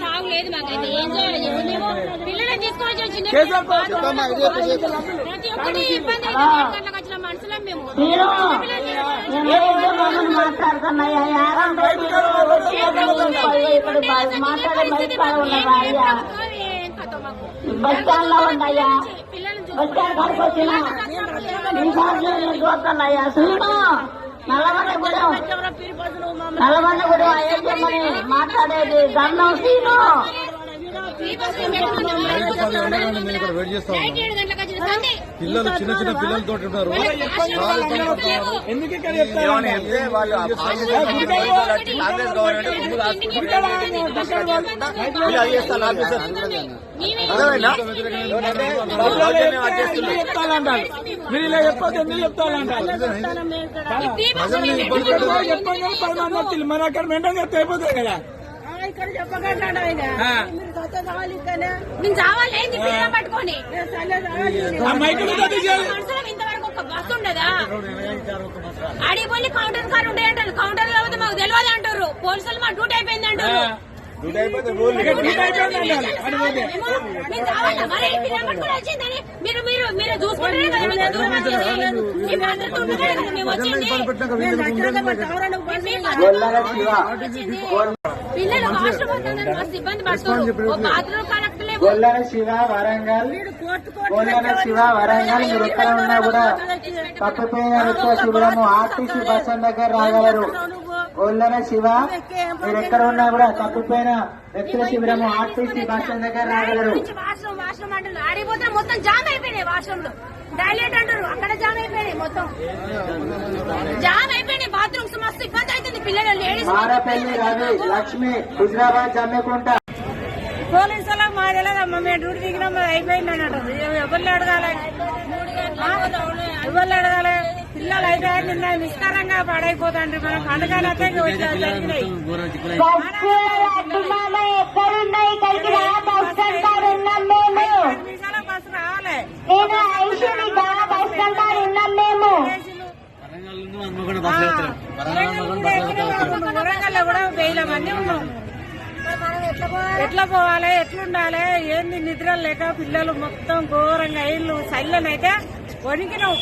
తాగులేదు మాకైతే ఏం చేయాలి పిల్లలను తీసుకొని వచ్చిన ప్రతి ఒక్కటి ఇబ్బంది వచ్చిన మనుషులం మేము బస్ స్టాండ్ లో ఉన్నాయా బస్ స్టాండ్ కాడికి వచ్చినా చూస్తున్నాయా శ్రీను నల్లబండ కూడా అయ్యమ్మని మాట్లాడేది గన్నం శ్రీను పిల్లలు చిన్న చిన్న పిల్లలతో ఉంటారు మీరు ఇలా చెప్పదు ఎందుకు చెప్తానంటారు చెప్పండి మన అక్కడ మెంటల్ చెప్తే అయిపోతుంది కదా ఇక్కడ చెప్పగలరా మేము చావాలి పట్టుకొని ఇంతవరకు ఒక బస్సు ఉండదా అడిగి పోయి కౌంటర్ కార్ ఉండే అంటారు కౌంటర్ కాకపోతే మాకు తెలియదు అంటారు పోలీసులు మా డ్యూటీ అయిపోయింది అంటారు మీరు చూసుకుంటే పిల్లలు మస్తు ఇబ్బంది పడుతున్నారు బాత్రూమ్ కరెక్ట్ లేవు గొల్లన శివ వరంగల్ మీరు ఎక్కడ ఉన్నా కూడా తప్పిపోయిన నిత్య శిబిరము ఆర్టీసీ బస్ స్టాండ్ దగ్గర రాగలరు. గొల్లన శివ మీరు ఎక్కడ ఉన్నా కూడా తప్పిపోయిన నిత్య శిబిరము ఆర్టీసీ బస్ స్టాండ్ దగ్గర రాగలరు. వాష్రూమ్ అంటారు ఆడిపోతే మొత్తం జామ్ అయిపోయినాయి వాష్రూమ్ లో టాయిలెట్ అంటారు అక్కడ జామ్ అయిపోయినాయి మొత్తం జామ్ అయిపోయినాయి బాత్రూమ్స్ మస్తు ఇబ్బంది అవుతుంది పిల్లలు లేడీస్ మారపల్లి రవి లక్ష్మి హుజరాబాద్ జమ్మికుంట పోలీసులకు మా తెలియదమ్మా మేము డ్యూటీ దిగినాం అయిపోయింది అన్నట్టు ఎవరు అడగాలి పిల్లలు అయితే నిన్న నిష్కారంగా పాడైపోతాండ్రి మన పండుగలైతే జరిగినాయి బస్సు రావాలి వరంగల్లో కూడా 1000 మంది ఉన్నాం ఎట్లా పోవాలి ఎట్లుండాలి ఏంది నిద్ర లేక పిల్లలు మొత్తం ఘోరంగా ఇల్లు సైలెన్ అయితే వణికినాం